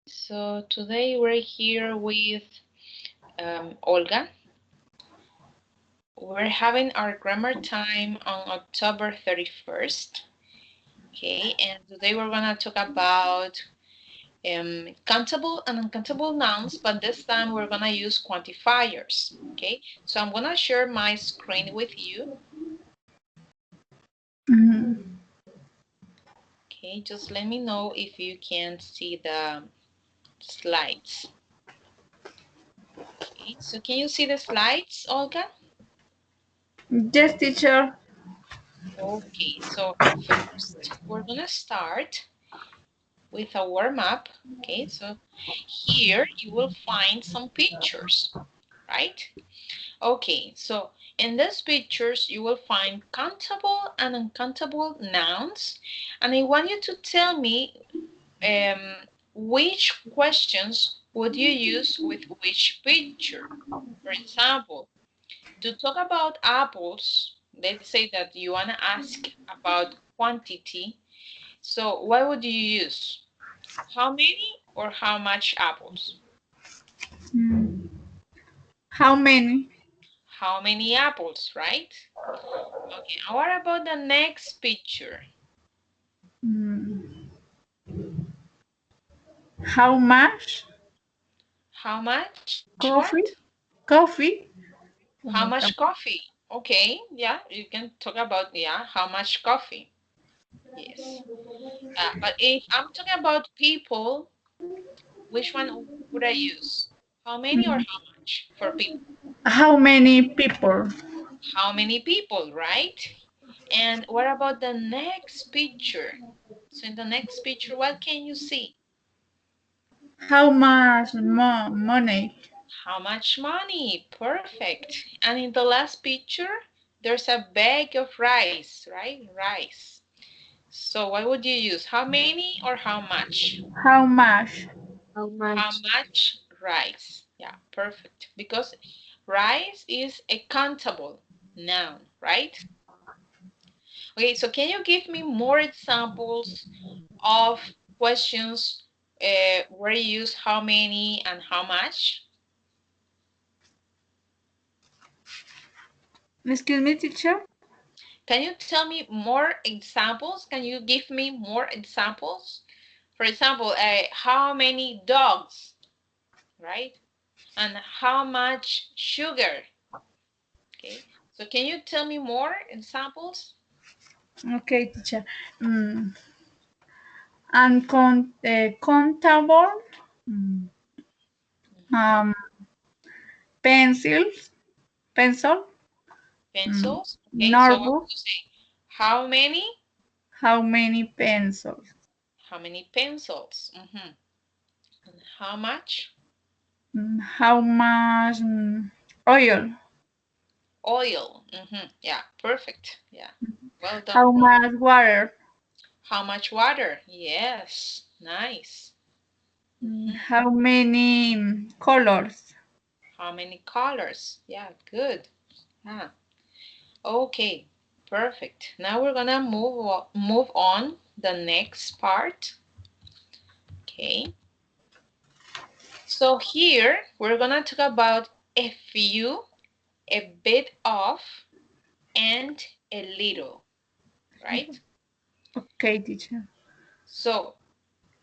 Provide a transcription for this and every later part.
So today we're here with Olga. We're having our grammar time on October 31st. Okay, and today we're gonna talk about countable and uncountable nouns, but this time we're gonna use quantifiers. Okay, so I'm gonna share my screen with you. Okay, just let me know if you can see the slides. Okay, so can you see the slides, Olga? Yes, teacher. Okay, so first we're gonna start with a warm-up. Okay, so here you will find some pictures, right? Okay, so in these pictures you will find countable and uncountable nouns, and I want you to tell me which questions would you use with which picture. For example, to talk about apples, let's say that you want to ask about quantity. So what would you use? How many or how much apples? Mm. How many? How many apples, right? Okay, and what about the next picture? Mm. How much? How much Coffee? what? Coffee? How much coffee? Okay, yeah, you can talk about, yeah, how much coffee. Yes. But if I'm talking about people, which one would I use? How many or Mm. how much for people? How many people? How many people, right? And what about the next picture? So in the next picture, what can you see? How much money? How much money? Perfect. And in the last picture, there's a bag of rice, right? Rice. So what would you use? How many or how much? How much? How How much? much rice? Yeah, perfect. Because rice is a countable noun, right? Okay, so can you give me more examples of questions where you use how many and how much? Excuse me, teacher. Can you tell me more examples? Can you give me more examples? For example, how many dogs, right? And how much sugar? Okay, so can you tell me more examples? Okay, teacher. Mm. Countable. Mm. Um, pencils. Pencil. Mm. Pencils. Okay, so what would Notebook. you say? How many? How many pencils? How many pencils? And how much? How much oil? Oil. Yeah, perfect. Yeah, well done. How much water? How much water? Yes, nice. How many colors? How many colors? Yeah, good. Yeah. Okay, perfect. Now we're gonna move on the next part. Okay. So here we're gonna talk about a few, a bit of, and a little, right? Okay, teacher. So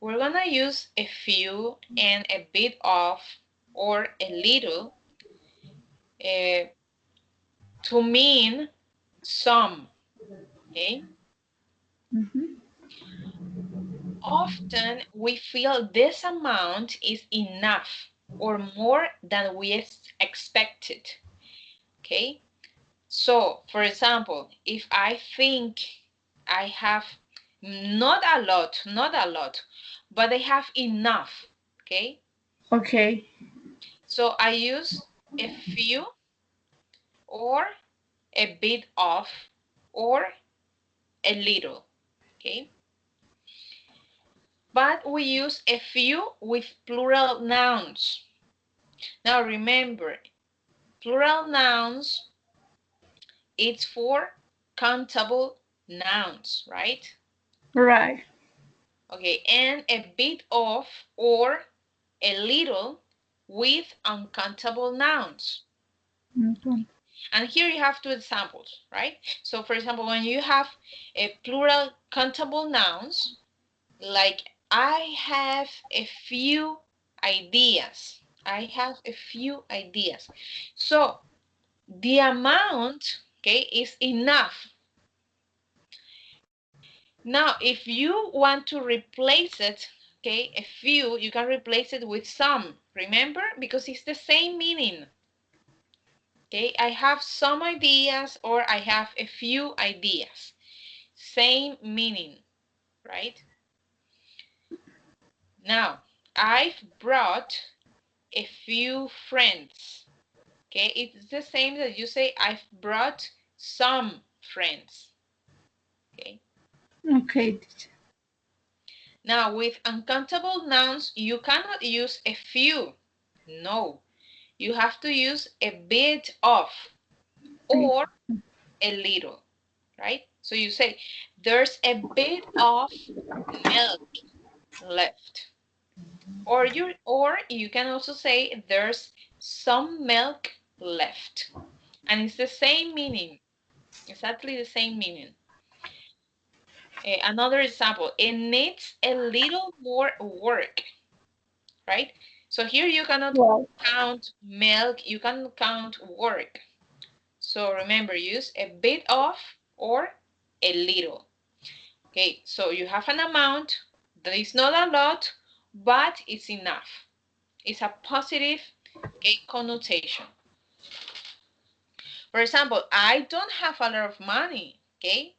we're gonna use a few and a bit of or a little uh, to mean some, okay? Mhm. Often we feel this amount is enough or more than we expected, okay? So, for example, if I think I have not a lot, but I have enough, okay? Okay. So I use a few or a bit of or a little, okay? But we use a few with plural nouns. Now remember, plural nouns, it's for countable nouns, right? Right. Okay, and a bit of or a little with uncountable nouns. Mhm. And here you have two examples, right? So for example, when you have a plural countable nouns, like I have a few ideas. I have a few ideas. So the amount, okay, is enough. Now, if you want to replace it, okay, a few, you can replace it with some. Remember? Because it's the same meaning. Okay, I have some ideas or I have a few ideas. Same meaning, right? Now, I've brought a few friends. Okay, it's the same that you say I've brought some friends. Okay. Okay, teacher. Now, with uncountable nouns, you cannot use a few. No, you have to use a bit of Bit. or a little, right? So you say, there's a bit of milk left. Or you can also say, there's some milk left. And it's the same meaning, exactly the same meaning. Another example, it needs a little more work, right? So here you cannot Wow. count milk, you can count work. So remember, use a bit of or a little. Okay, so you have an amount that is not a lot, but it's enough. It's a positive, okay, connotation. For example, I don't have a lot of money, okay,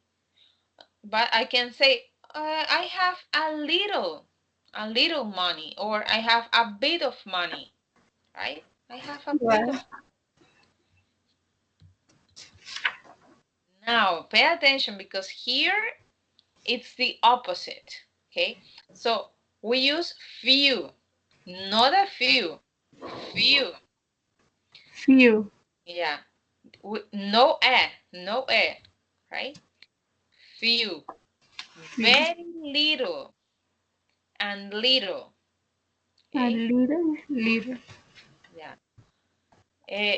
but I can say I have a little money, or I have a bit of money, right? I have a bit of. Right. Now, pay attention because here it's the opposite, okay? So we use few, not a few, few, Few. yeah. No no right? Few, Few. very little and little, A okay? little, little. Yeah. Uh,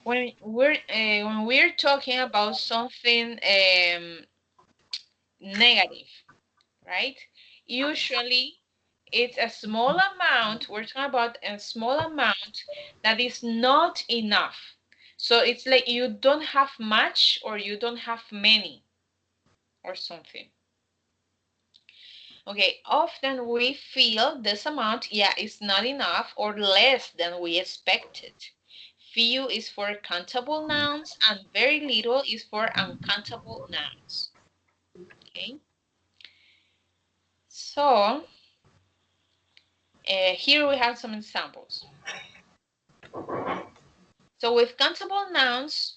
when we're talking about something negative, right? Usually it's a small amount. We're talking about a small amount that is not enough. So it's like you don't have much or you don't have many or something. Okay, often we feel this amount, yeah, is not enough or less than we expected. Few is for countable nouns and very little is for uncountable nouns. Okay, so here we have some examples. So with countable nouns,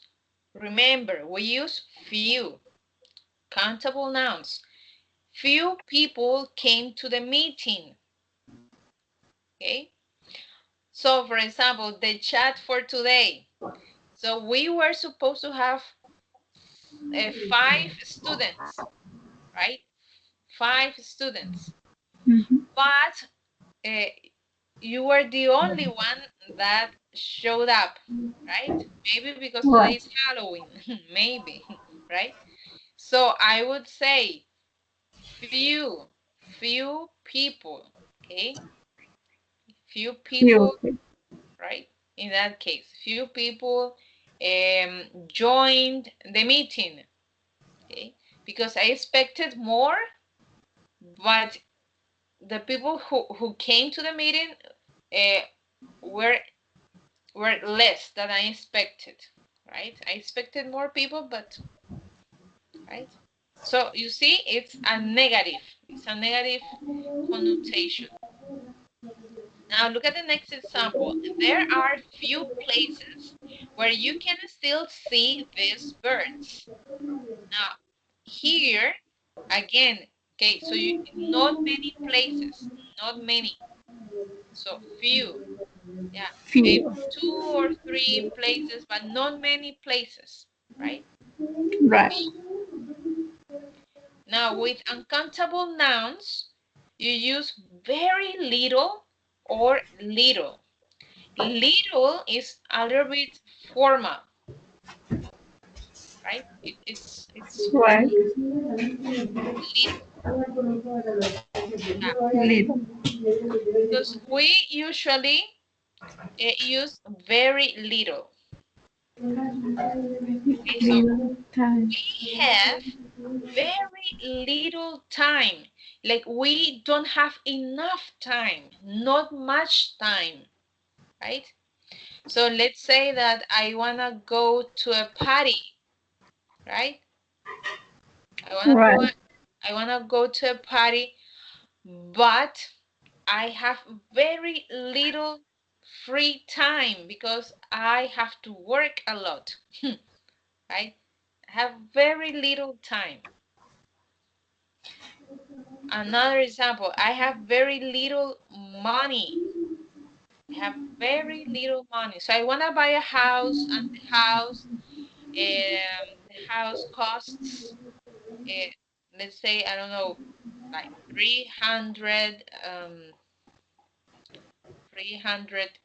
remember we use few. Countable nouns. Few people came to the meeting. Okay. So for example, the chat for today. So we were supposed to have 5 students, right? 5 students. Mhm. But uh, you were the only one that showed up, right? Maybe because today Right. is Halloween, maybe, right? So I would say few, few people, okay? Few Few. people, right? In that case, few people joined the meeting, okay? Because I expected more, but the people who came to the meeting uh, were less than I expected, right? I expected more people, but right. So you see, it's a negative. It's a negative connotation. Now look at the next example. There are few places where you can still see these birds. Now here again, okay, so not many places, not many. So few, yeah, maybe Few. 2 or 3 places, but not many places, right? Right. Now with uncountable nouns, you use very little or little. Little is a little bit formal, right? It's Right. little. Yeah. Little. Because we usually use very little. Okay, so Little time. we have very little time. Like we don't have enough time, not much time, right? So let's say that I wanna go to a party, right? I wanna go. Right. I wanna go to a party, but I have very little free time because I have to work a lot, right? I have very little time. Another example, I have very little money. I have very little money. So I want to buy a house, and the house costs, uh, let's say, I don't know, like 300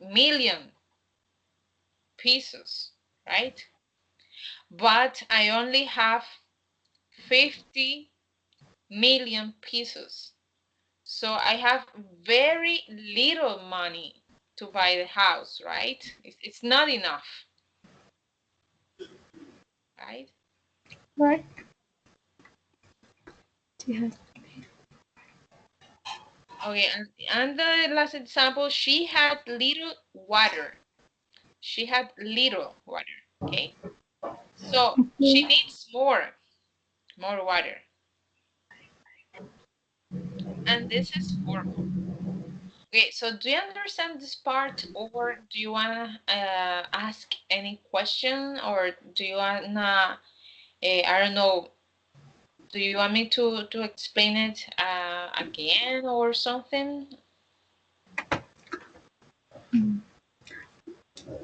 million pesos, right? But I only have 50 million pesos. So I have very little money to buy the house, right? It's not enough, right? Right. Yes. Okay, and the last example, she had little water. She had little water, okay? So she needs more water. And this is formal. Okay, so do you understand this part, or do you wanna ask any question, or do you wanna, I don't know, do you want me to explain it again or something?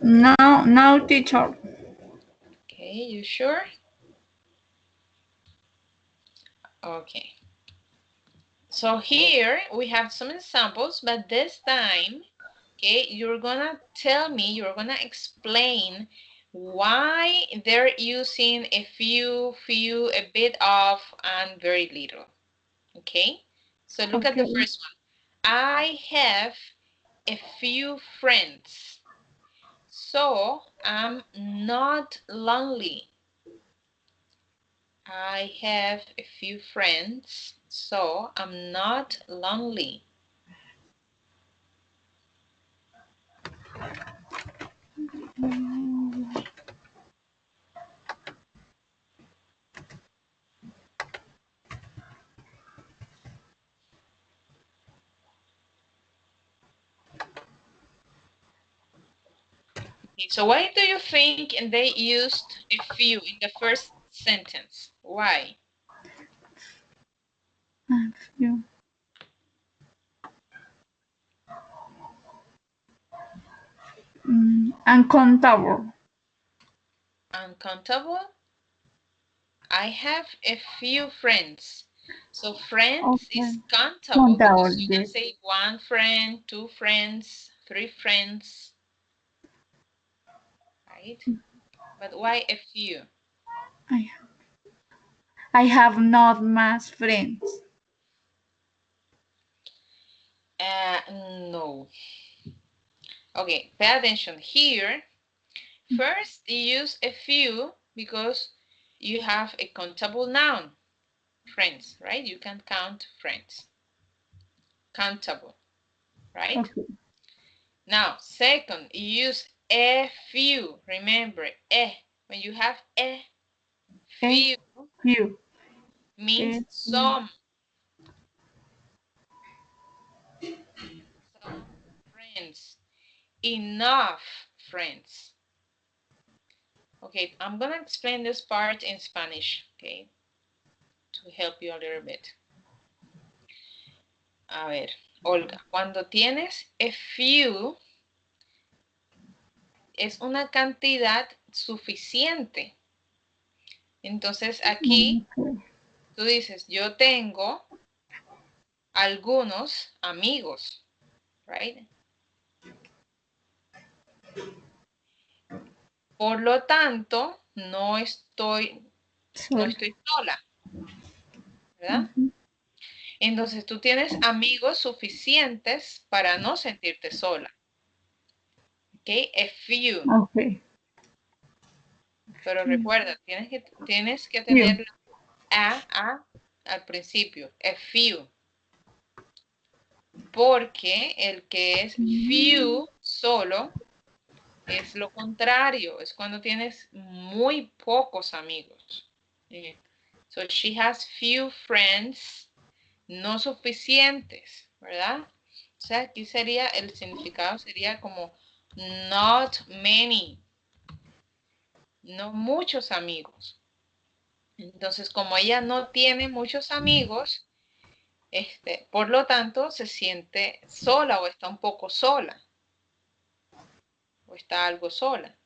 Now, teacher. Okay, you sure? Okay. So here we have some examples, but this time, okay, you're gonna tell me, you're gonna explain why they're using a few, a bit of, and very little. Okay? So look at the Okay. first one. I have a few friends, so I'm not lonely. I have a few friends, so I'm not lonely. Okay, so why do you think they used a few in the first sentence? Why? And few. Uncountable. Uncountable? I have a few friends. So friends Okay. is countable Countable. because you can Yes. say one friend, two friends, three friends, right? But why a few? I I have not much friends. No. Okay, pay attention here. First, you use a few because you have a countable noun, friends, right? You can count friends. Countable, right? Okay. Now, second, you use a few. Remember, when you have a A few few. means A few. some friends, enough friends. Okay, I'm gonna explain this part in Spanish, okay, to help you a little bit. A ver, Olga, cuando tienes a few, es una cantidad suficiente. Entonces aquí Okay. tú dices, yo tengo algunos amigos, right? Por lo tanto, no estoy Sola. sola, ¿verdad? Entonces tú tienes amigos suficientes para no sentirte sola. ¿Ok? A few. Ok. Pero recuerda, tienes que Few. tener a al principio. A few. Porque el que es few solo es lo contrario. Es cuando tienes muy pocos amigos. So she has few friends, no suficientes, ¿verdad? O sea, aquí sería, el significado sería como not many, no muchos amigos. Entonces, como ella no tiene muchos amigos, por lo tanto, se siente sola o está un poco sola o está algo sola.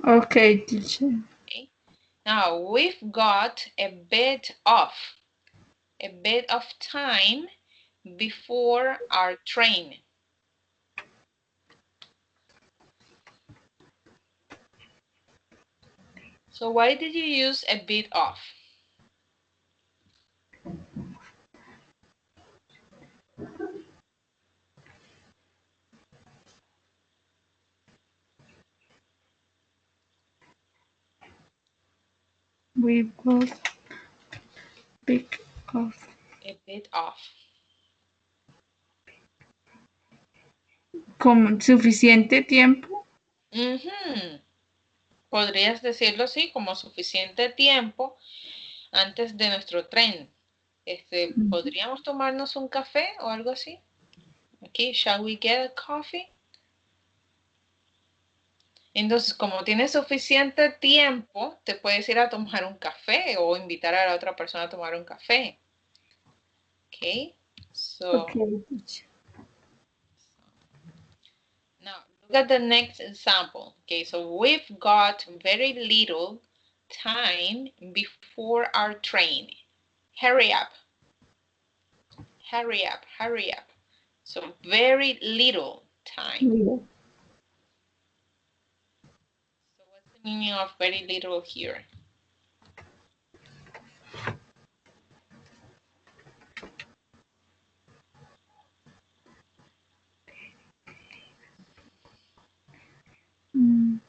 Okay, teacher. Okay? Now, we've got a bit of time before our train. So why did you use a bit of? We got big of. A bit of. ¿Con suficiente tiempo? Podrías decirlo así, como suficiente tiempo antes de nuestro tren. ¿Podríamos tomarnos un café o algo así? Okay, shall we get a coffee? Entonces, como tienes suficiente tiempo, te puedes ir a tomar un café o invitar a la otra persona a tomar un café. Okay, so Okay, teacher. now look at the next example. Okay, so we've got very little time before our train. Hurry up, hurry up, hurry up. So very little time. Little. So what's the meaning of very little here? Mm,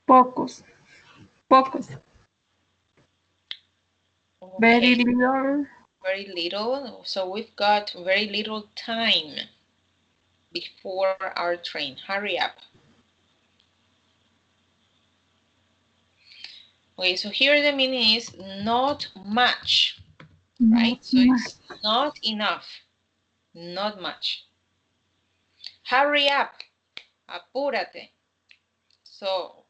pocos. Pocos. Very Okay, little. very little. So we've got very little time before our train. Hurry up. Okay, so here the meaning is not much, right? Not So much. it's not enough, not much. Hurry up, apúrate. So,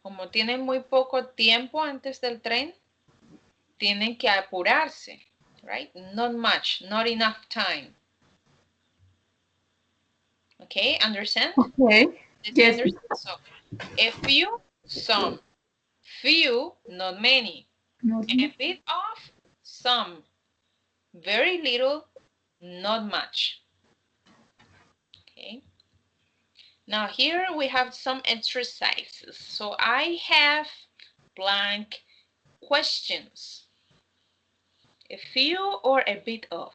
como tienen muy poco tiempo antes del tren, tienen que apurarse, right? Not much, not enough time. Okay, understand? Okay. Did you Yes. understand? So, a few, some. Few, not many. Not A much. bit of, some. Very little, not much. Okay. Now here we have some exercises. So I have blank questions. A few or a bit of?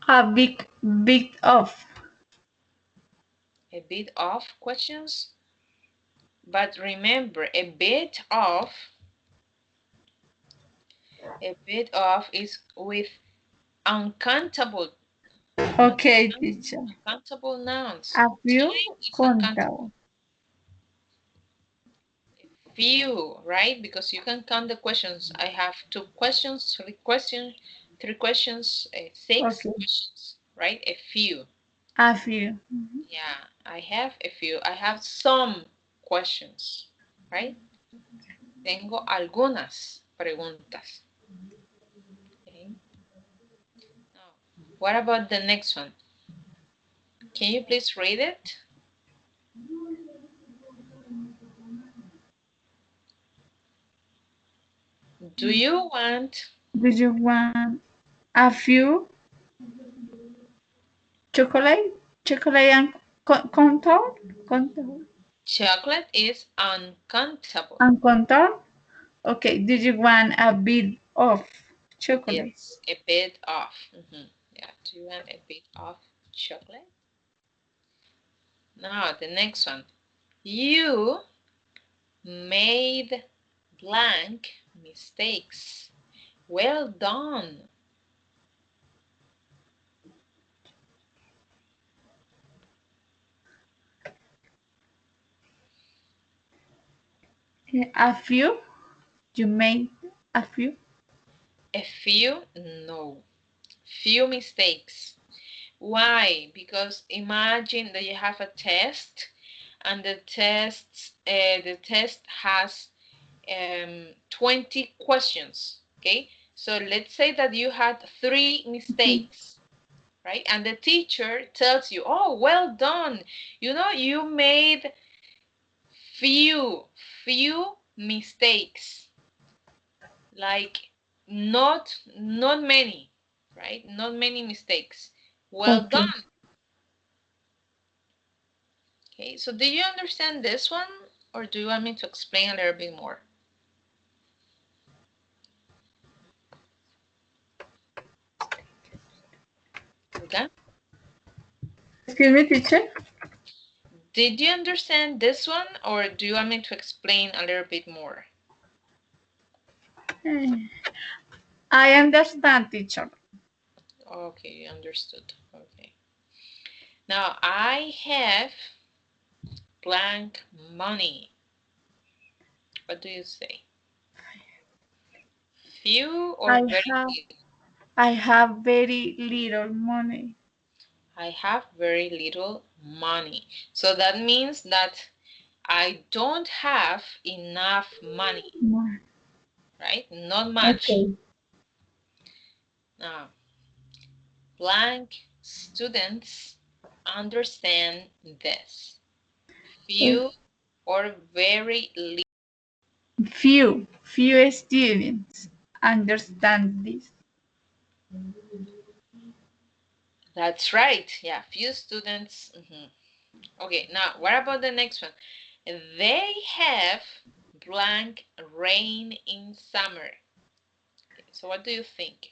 A big of. A bit of questions. But remember, a bit of is with uncountable, Okay, teacher. uncountable nouns. A few Time is uncountable. countable. Few, right? Because you can count the questions. I have 2 questions, 3 questions, 3 questions, 6 Okay. questions, right? A few. A few. Yeah, I have a few. I have some questions, right? Tengo algunas preguntas. Okay. Now, what about the next one? Can you please read it? Do you want Do you want a few chocolate? Chocolate and contour? Contour? chocolate is uncountable. And contour? Okay. Do you want a bit of chocolate? It's a bit off. Yeah, do you want a bit of chocolate? Now, the next one. You made blank mistakes. Well done. A few? You made a few? A few? No. Few mistakes. Why? Because imagine that you have a test and the test has 20 questions. Okay, so let's say that you had 3 mistakes, right? And the teacher tells you, oh, well done, you made few few mistakes, like not many, right? Not many mistakes. Well Okay. done. Okay, so do you understand this one, or do you want me to explain a little bit more? Okay. Excuse me, teacher. Did you understand this one, or do you want me to explain a little bit more? Eh, I understand, teacher. Okay, understood. Okay. Now I have blank money. What do you say? Few or I very have little? I have very little money. I have very little money. So that means that I don't have enough money, right? Not much. Okay. Now, blank students understand this. Eh, Few or very little. few students understand this. That's right. Yeah, few students. Okay, now what about the next one? They have blank rain in summer. Okay, so what do you think?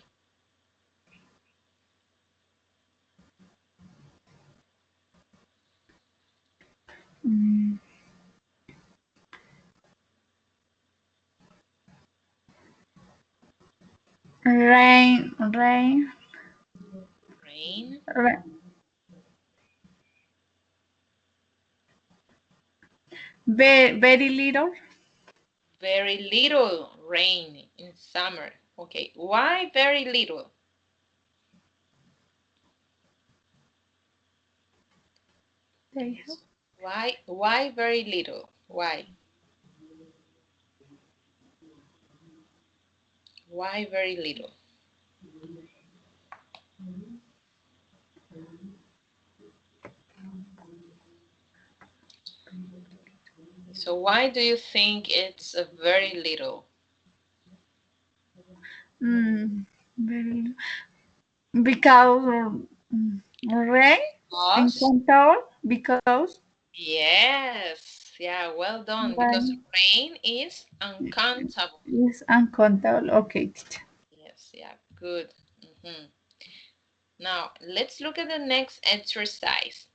Mm, rain, Rain, rain. Very little. very little rain in summer. Okay, why very little? They have. Why very little? Why? Why very little? So why do you think it's a very little? Mm, very because rain in Because control because yes, yeah, well done. Because rain rain is uncountable. is uncountable. Okay, teacher. Yes, yeah, good. Now, let's look at the next exercise.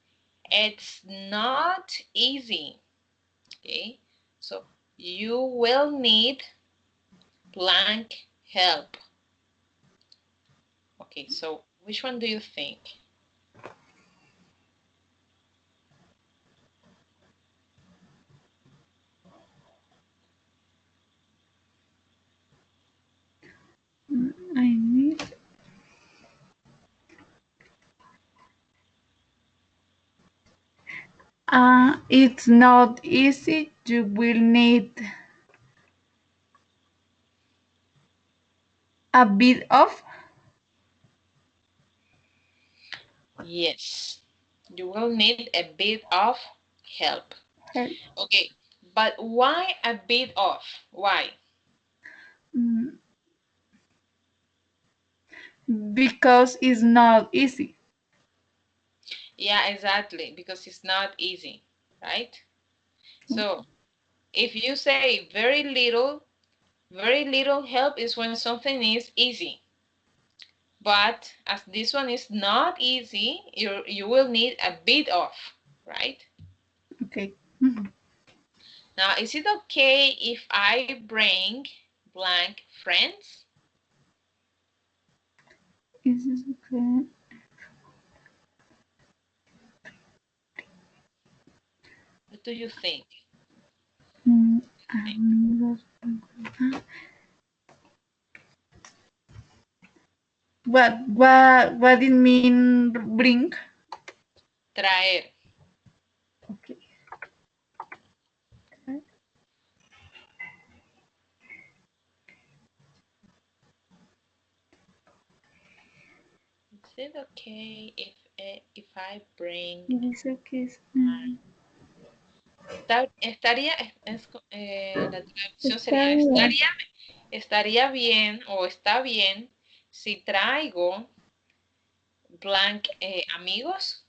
It's not easy, okay? So you will need blank help. Okay, so which one do you think? I need. It's not easy. You will need a bit of Yes, you will need a bit of help. help. Okay, but why a bit of? Why? Mm, because it's not easy. Yeah, exactly, because it's not easy, right? So if you say very little help is when something is easy. But as this one is not easy, you will need a bit of, right? Okay. Mhm. Now, is it okay if I bring blank friends? Is this okay? What do you think? Mm, amigos. What it mean bring? Traer. Okay. Is it okay if I bring Dice que es, estaría la traducción está sería bien. estaría bien o está bien si traigo blank amigos,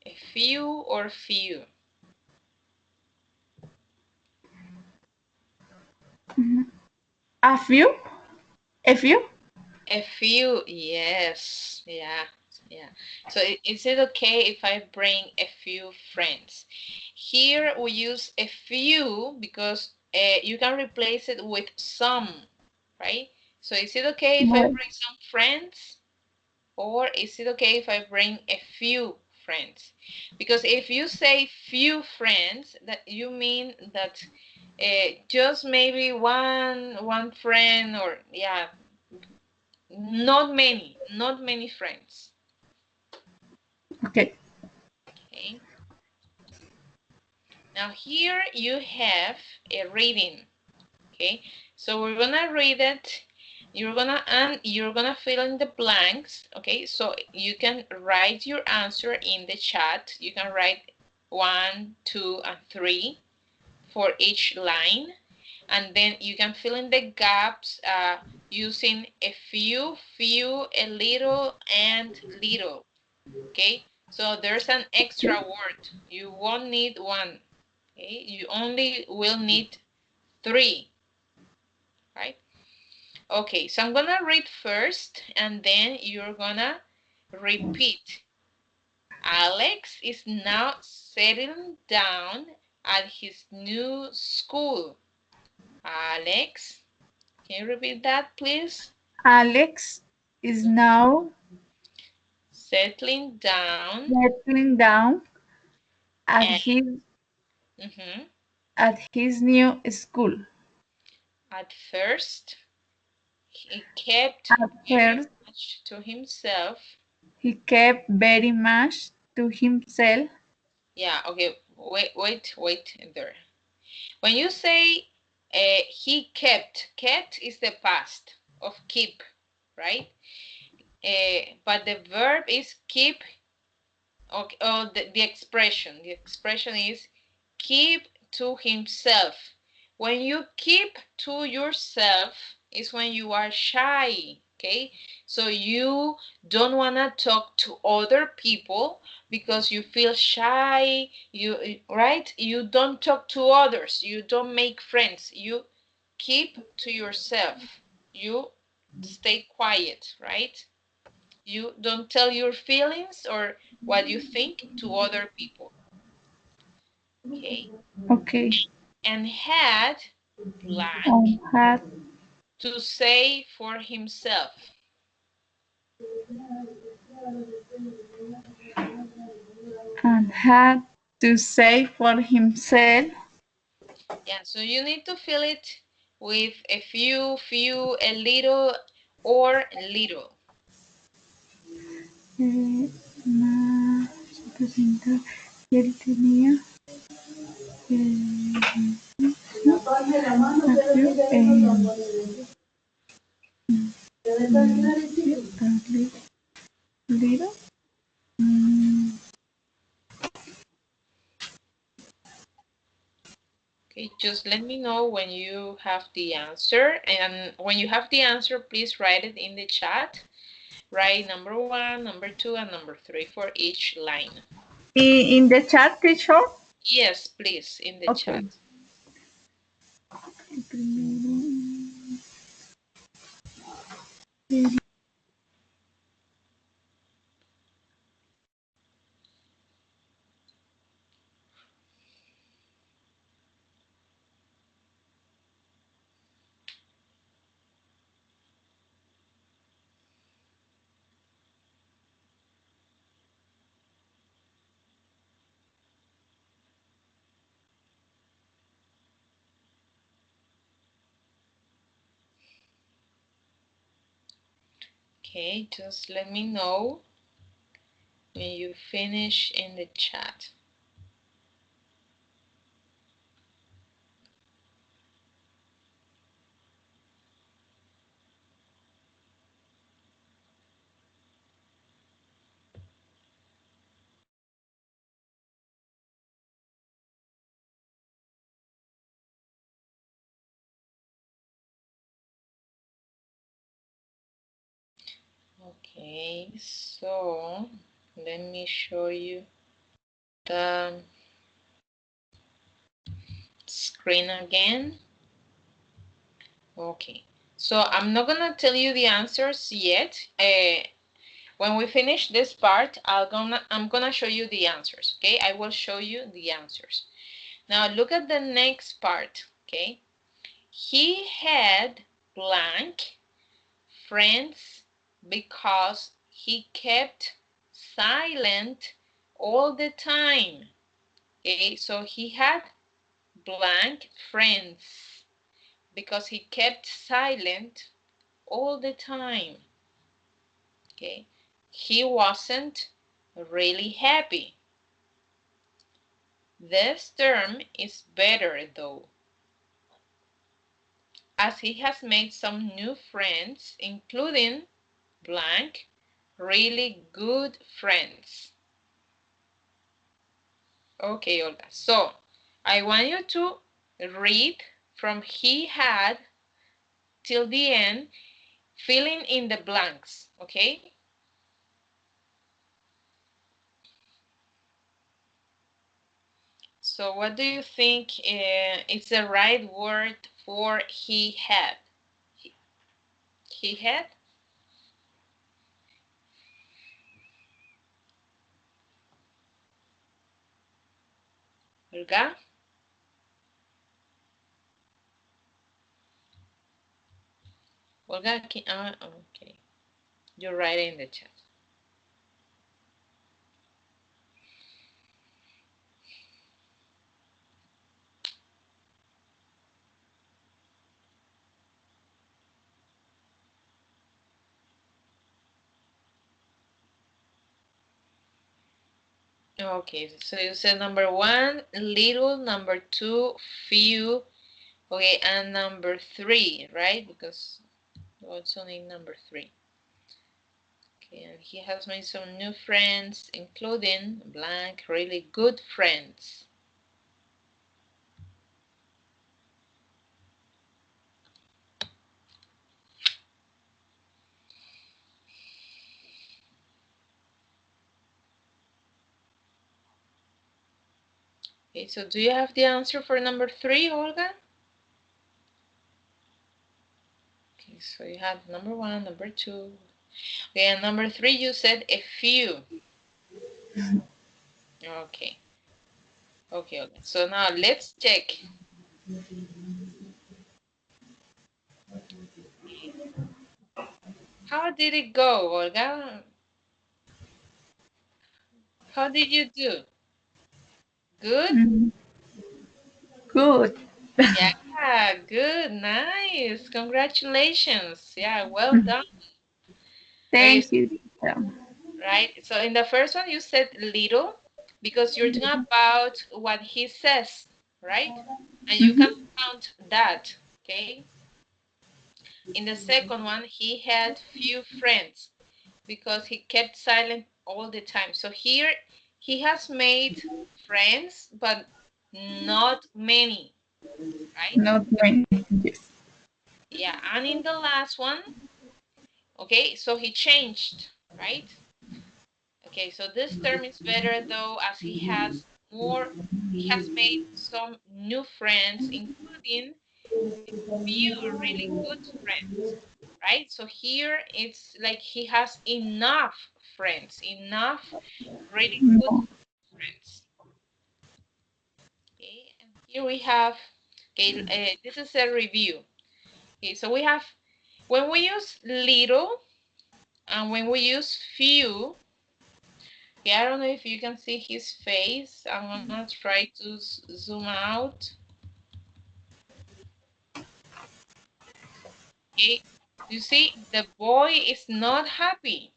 a few or few. A few? A few? A few, yes, yeah, yeah. So is it okay if I bring a few friends? Here we use a few because you can replace it with some, right? So is it okay if I Well, bring some friends? Or is it okay if I bring a few friends? Because if you say few friends, that you mean that just maybe one friend, or yeah, not many friends. okay. Okay. Now here you have a reading. Okay. So we're gonna read it. You're gonna fill in the blanks. Okay. So you can write your answer in the chat. You can write 1, 2, and 3 for each line, and then you can fill in the gaps using a few, a little, and little. Okay, so there's an extra word. You won't need one. Okay, you only will need 3, right? Okay, so I'm gonna read first, and then you're gonna repeat. Alex is now settling down at his new school. Alex, can you repeat that, please? Alex is now Settling down settling down at at, his mhm. new school. At first, he kept At very first, much to himself. he kept very much to himself. Yeah, okay, wait there. When you say he kept is the past of keep, right? But the verb is keep. Okay, oh, the expression is keep to himself. When you keep to yourself is when you are shy, okay? So you don't want to talk to other people because you feel shy, right? You don't talk to others, you don't make friends. You keep to yourself. You stay quiet, right? You don't tell your feelings or what you think to other people. Okay. Okay. And had blank And had to say for himself. and had to say for himself. Yeah, so you need to fill it with a few, a little, or little. Se presenta y él tenía little. Okay, just let me know when you have the answer. And when you have the answer, please write it in the chat. Write number 1, number 2, and number 3 for each line. In the chat, teacher. Yes, please, in the Okay. chat. Okay, just let me know when you finish in the chat. Okay, so let me show you the screen again. Okay, so I'm not gonna tell you the answers yet. When we finish this part, I'm gonna show you the answers. Okay, I will show you the answers. Now look at the next part. Okay, he had blank friends because he kept silent all the time. Okay, so he had blank friends because he kept silent all the time. Okay, he wasn't really happy. This term is better though, as he has made some new friends, including blank, really good friends. Okay, Olga. So I want you to read from he had till the end, filling in the blanks, okay? So what do you think is the right word for he had? He had? Olga? Olga, okay. You're right in the chat. Okay, so you said number 1, little, number 2, few, okay, and number 3, right? Because what's only number 3? Okay, and he has made some new friends, including blank, really good friends. Okay, so do you have the answer for number 3, Olga? Okay, so you had number 1, number 2. Okay, and number 3, you said a few. Okay. Okay, okay. So now let's check. How did it go, Olga? How did you do? Good? Mm, good. Yeah, good, nice. Congratulations. Yeah, well done. Okay, Thank you, teacher. right? So in the first one, you said little because you're talking about what he says, right? And you can Mhm. count that, okay? In the second one, he had few friends because he kept silent all the time. So here he has made friends, but not many. right? Not many. Yes. Yeah, and in the last one, okay, so he changed, right? Okay, so this term is better though, as he has made some new friends, including few really good friends, right? So here it's like he has enough friends, enough really good No. friends. Okay, and here we have, okay, this is a review. Okay, so we have, when we use little and when we use few, okay, I don't know if you can see his face. I'm gonna try to zoom out. Okay, you see, the boy is not happy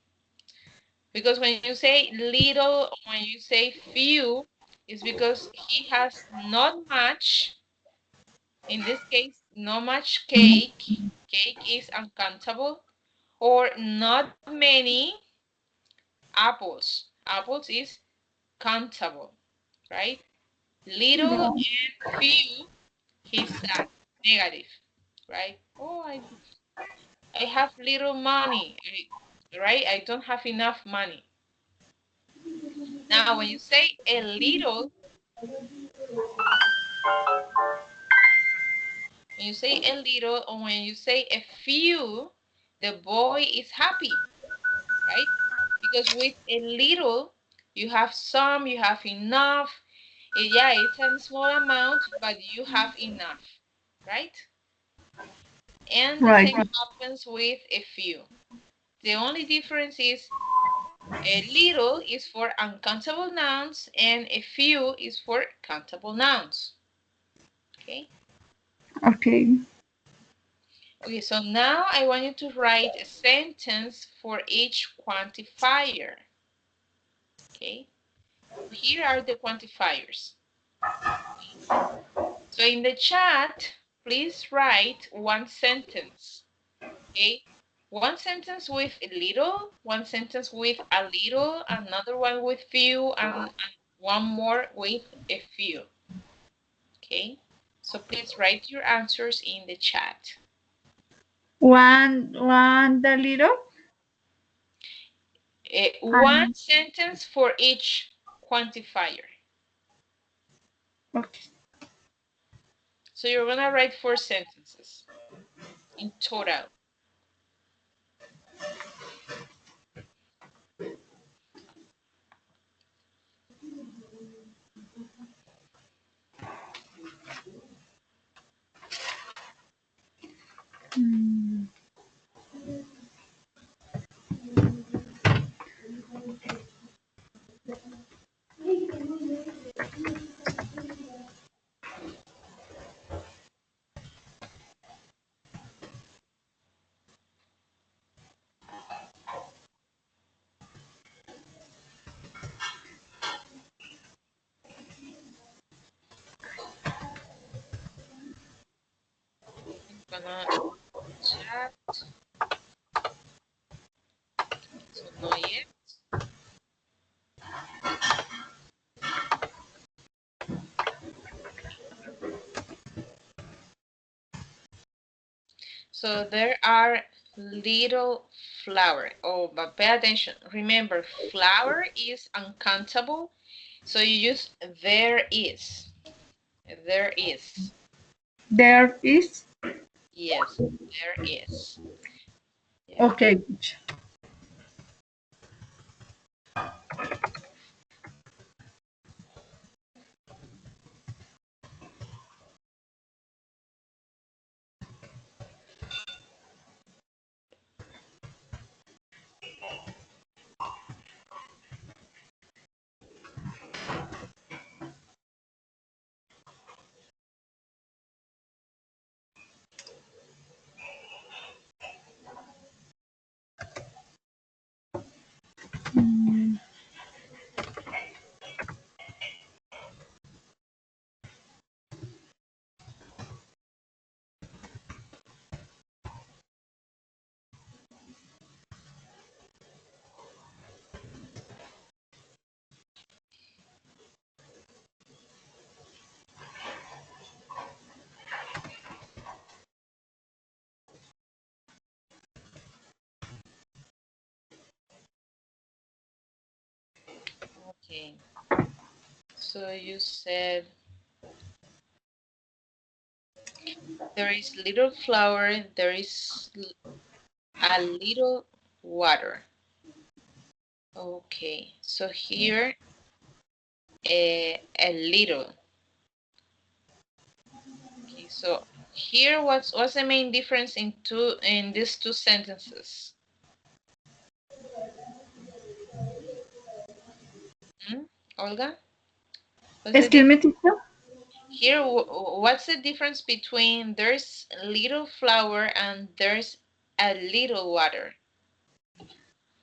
because when you say little or when you say few, it's because he has not much. In this case, not much cake. Cake is uncountable, or not many apples. Apples is countable, right? Little No. and few, he's sad, negative, right? Oh, I have little money, right? I don't have enough money. Now, when you say a little, when you say a little, or when you say a few, the boy is happy, right? Because with a little, you have some, you have enough. Yeah, it's a small amount, but you have enough, right? And the Right. same happens with a few. The only difference is a little is for uncountable nouns and a few is for countable nouns. Okay? Okay. Okay, so now I want you to write a sentence for each quantifier. Okay? Here are the quantifiers. So in the chat, please write one sentence. Okay? One sentence with a little, one sentence with a little, another one with few, and one more with a few. Okay? So please write your answers in the chat. One the little. One sentence for each quantifier. Okay. So you're gonna write 4 sentences in total. Mm, I'm gonna chat. So not yet. So there are little flower. Oh, but pay attention. Remember, flower is uncountable. So you use there is. There is. there is. Yes, there is. Yeah. Okay. Mm, Okay. So you said there is little flour, there is a little water. Okay. So here a little. Okay. So here what's the main difference in these two sentences? Hmm? Olga? What's the Excuse difference? me, teacher. Here, what's the difference between there's little flour and there's a little water?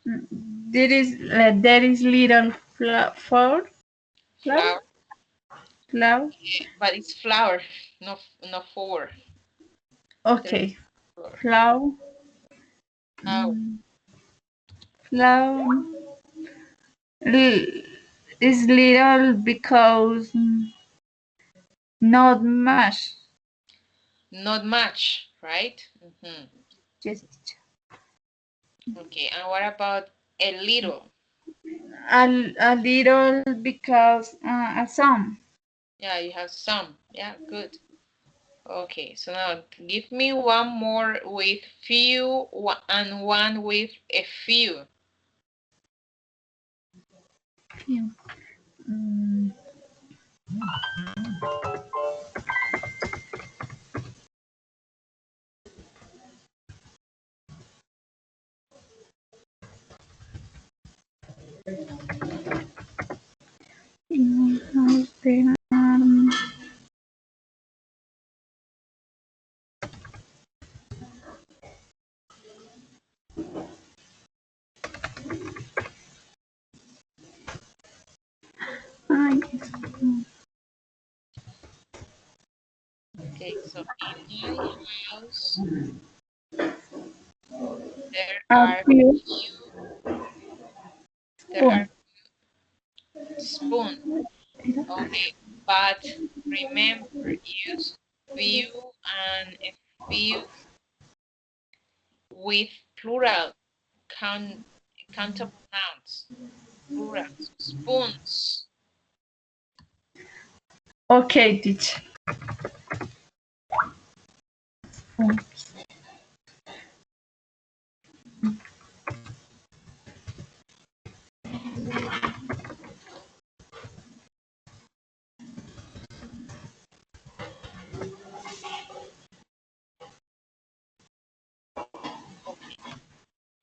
There is little flour, Flour, flour. but it's flour, no four. There's Okay, flour. flour, Flour. flour is little because not much. Not much, right? Yes, teacher. Okay, and what about a little? A little because some. Yeah, you have some. Yeah, good. Okay, so now give me one more with few and one with a few. Mm, there are, ay, Okay, so in my house there a are few few there are spoon. spoons. Okay, but remember use few and a few with plural count countable nouns. Plural. So spoons. Okay, teacher. Okay.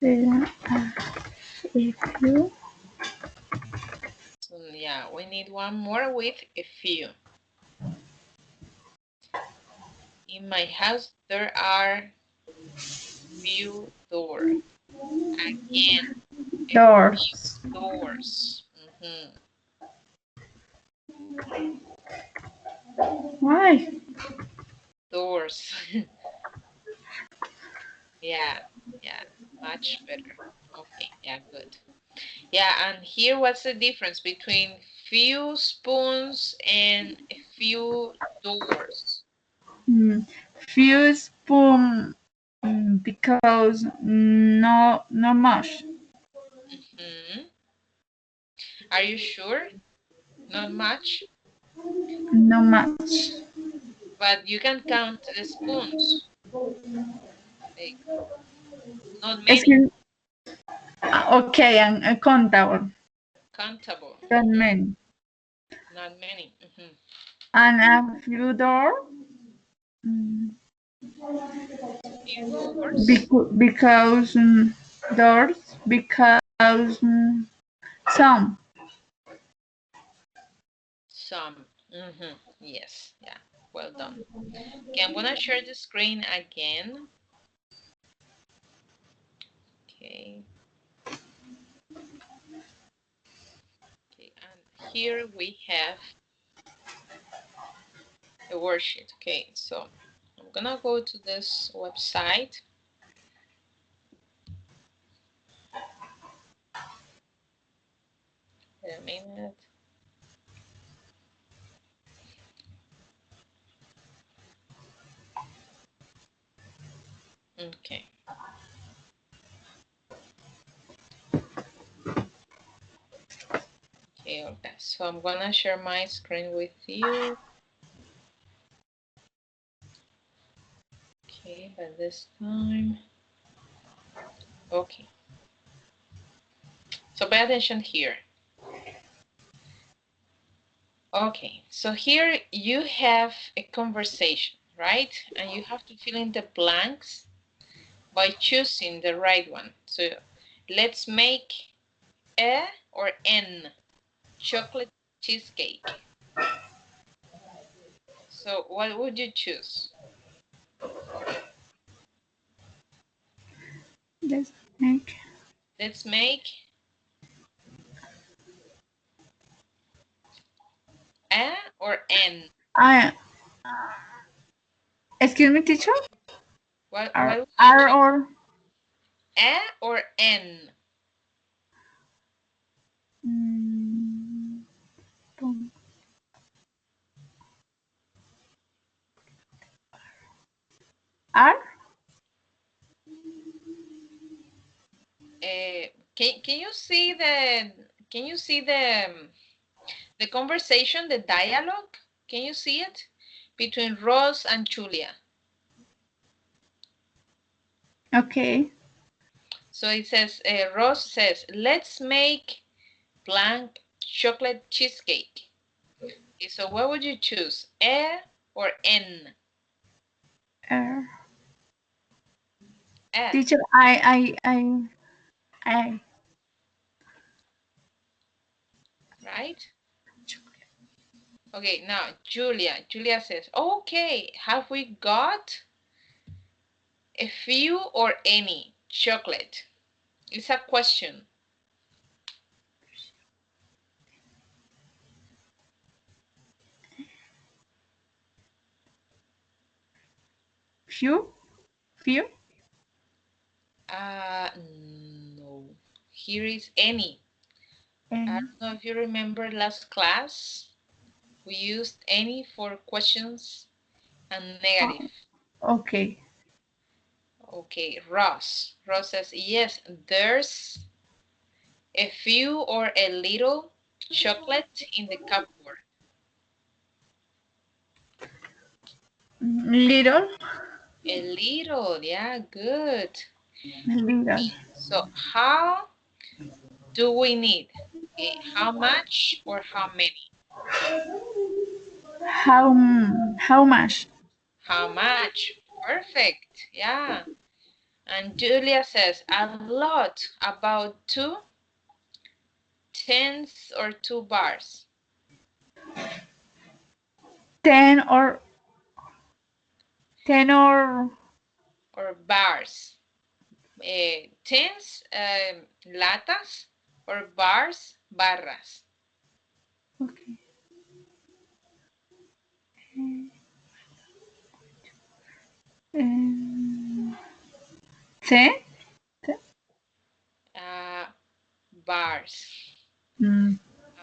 There are a few. So yeah, we need one more with a few. In my house there are few doors. Again, a few Doors. doors. Why? Doors. Yeah, yeah, much better. Okay, yeah, good. Yeah, and here what's the difference between few spoons and a few doors? Mm, few spoon because no much. Hmm. Are you sure? Not much, No much. but you can count the spoons. Like, not many, Excuse, okay, and countable. countable. Not many. Not many. And a few door mm, Few doors, because doors because some. some. Yes, yeah, well done. Okay, I'm gonna share the screen again. Okay, okay, and here we have a worksheet. Okay, so I'm gonna go to this website. Wait a minute. Okay, okay, Okay, so I'm gonna share my screen with you. Okay, but this time, okay. So pay attention here. Okay, so here you have a conversation, right? And you have to fill in the blanks by choosing the right one. So let's make a or n chocolate cheesecake. So what would you choose? Let's make. Let's make a or n. I excuse me, teacher. What would you R choose? or A or n? mm, R. Can you see the conversation, the dialogue? Can you see it between Rose and Julia? Okay. So it says, Rose says, let's make blank chocolate cheesecake. Okay, so what would you choose, A or N? R. A, Teacher, I. right? Okay, now Julia. Julia says, okay, have we got a few or any chocolate? It's a question. Few. Few. No. Here is any. I And don't know if you remember last class. We used any for questions and negative. okay. Okay, Ross. Ross says, yes, there's a few or a little chocolate in the cupboard. Little. A little, yeah, good. Little. So how do we need? Okay, how much or how many? How much? How much? Perfect, yeah. And Julia says, a lot, about 2 tens or 2 bars. 10 or 10 or Or bars. Tens, latas, or bars, barras. okay. 10. Uh, Bars. Mm,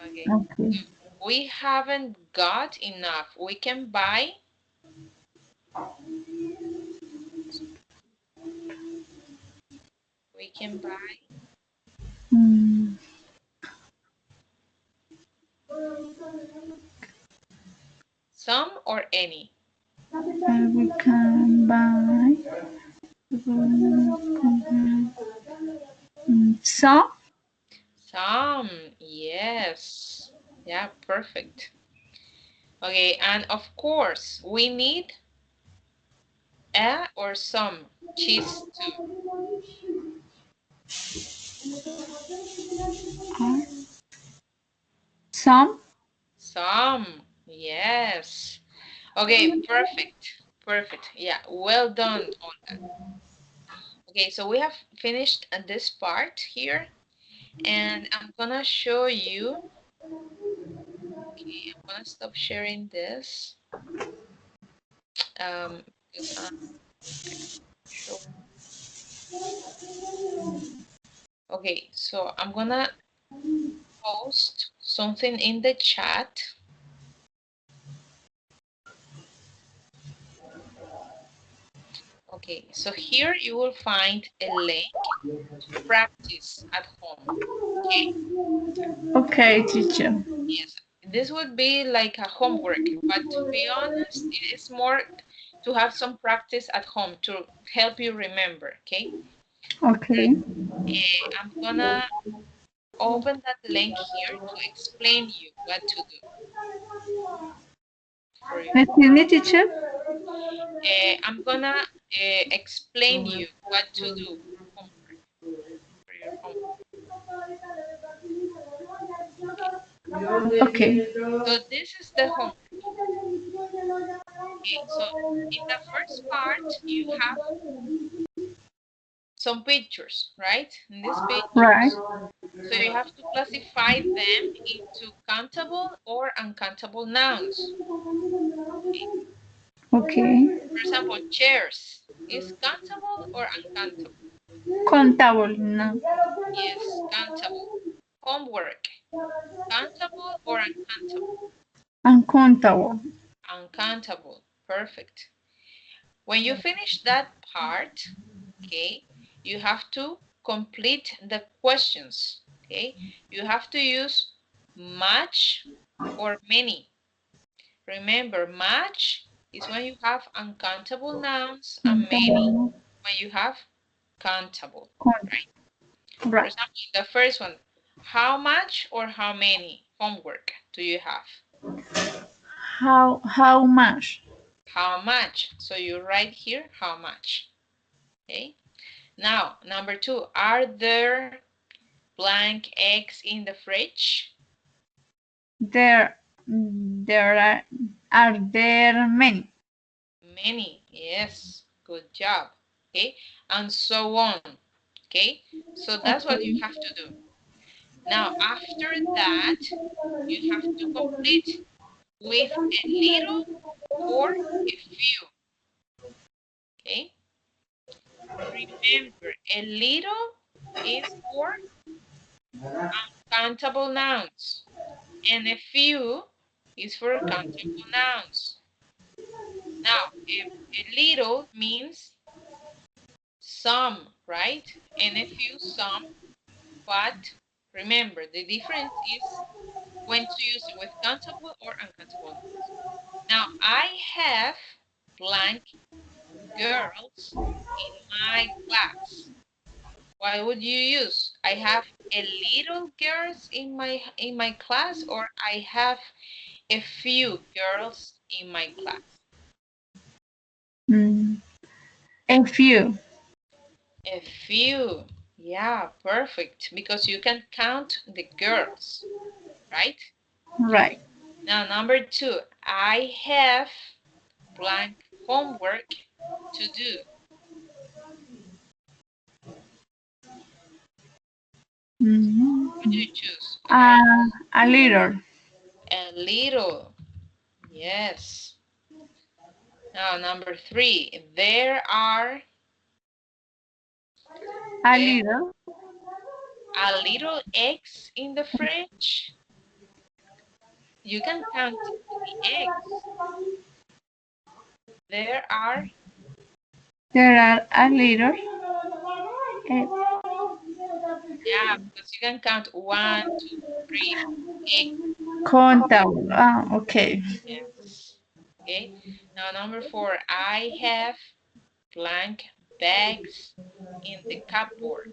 Okay. okay. We haven't got enough. We can buy Mm, some or any. we can buy some. Some, yes. Yeah, perfect. Okay, and of course, we need a or some cheese too. uh, some. Some, yes. Okay, perfect. Perfect. Yeah, well done on that. Okay, so we have finished this part here, and I'm gonna show you. Okay, I'm gonna stop sharing this. Because I can show. Okay, so I'm gonna post something in the chat. Okay, so here you will find a link to practice at home. Okay, Okay, teacher. yes, this would be like a homework, but to be honest, it's more to have some practice at home to help you remember. Okay, Okay. I'm gonna open that link here to explain you what to do for your Excuse me, teacher. I'm gonna explain you what to do for homework, for your homework. Okay. Okay. So this is the homework. Okay. So in the first part, you have some pictures, right? In these Right. pictures, so you have to classify them into countable or uncountable nouns. Okay. Okay. For example, chairs is countable or uncountable? Contable. No. Yes, countable. Homework, countable or uncountable? Uncountable. Uncountable. Perfect. When you finish that part, okay, you have to complete the questions. Okay, you have to use much or many. Remember, much is when you have uncountable nouns, and many Uncountable. when you have countable, Count. right? For Right. example, the first one, how much or how many homework do you have? How much? How much? So you write here how much. Okay. Now, number two, are there blank eggs in the fridge? There are there many. Many. Yes. Good job. Okay. And so on. Okay. So that's what you Okay. have to do. Now, after that, you have to complete with a little or a few. Okay. Remember, a little is for countable nouns, and a few is for countable nouns. Now, a little means some, right? And a few some, but remember the difference is when to use it with countable or uncountable nouns. Now, I have blank girls in my class. What would you use? I have a little girls in my class, or I have a few girls in my class. Mm, a few. A few. Yeah, perfect. Because you can count the girls, right? Right. Now, number two, I have blank homework to do. What do you Mhm. choose? I have A little. a little. Yes. Now, number three, A there little. are little eggs in the fridge. You can count the eggs. There are, There are a little. eh, yeah, because you can count one, two, three, four, eight. Countable. Ah, okay. Yes. Okay. Now, number four, I have blank bags in the cupboard.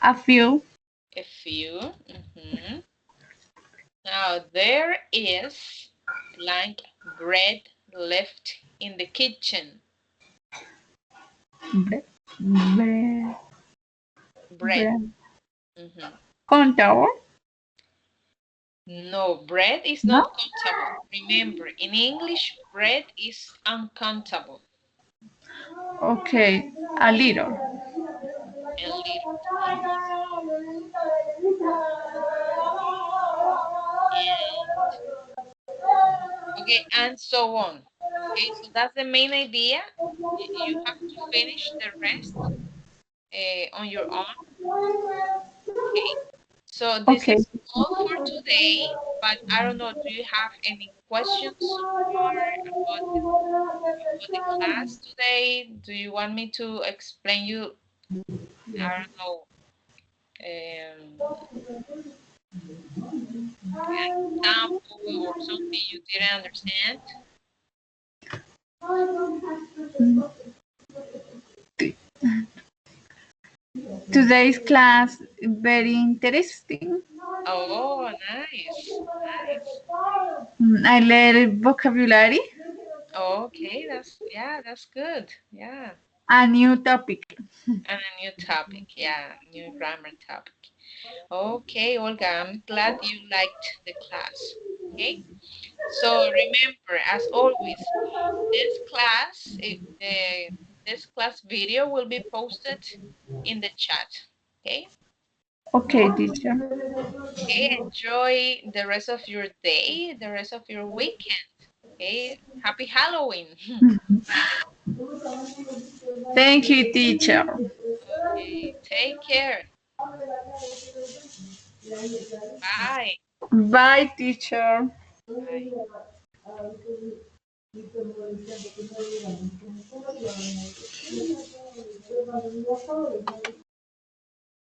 A few. A few. Now, there is blank bread left in the kitchen. Bre- bre- Bread. bre- Mhm. Countable. No, bread is No. not countable. Remember, in English, bread is uncountable. Okay. A little. A little. Okay, and so on. Okay, so that's the main idea. You have to finish the rest on your own. Okay, so this Okay. is all for today, but I don't know, do you have any questions so far about the class today? Do you want me to explain you, I don't know, an example or something you didn't understand? Today's class very interesting. Oh, nice, nice. I learned vocabulary, Okay, yeah, that's good. Yeah. a new topic. And a new topic, yeah, new grammar topic. Okay, Olga, I'm glad you liked the class. Okay, so remember, as always, this class, this class video will be posted in the chat. Okay, Okay, teacher. okay, enjoy the rest of your day, the rest of your weekend. Okay, happy Halloween. Thank you, teacher. Okay, take care. Bye. Bye, teacher. Bye.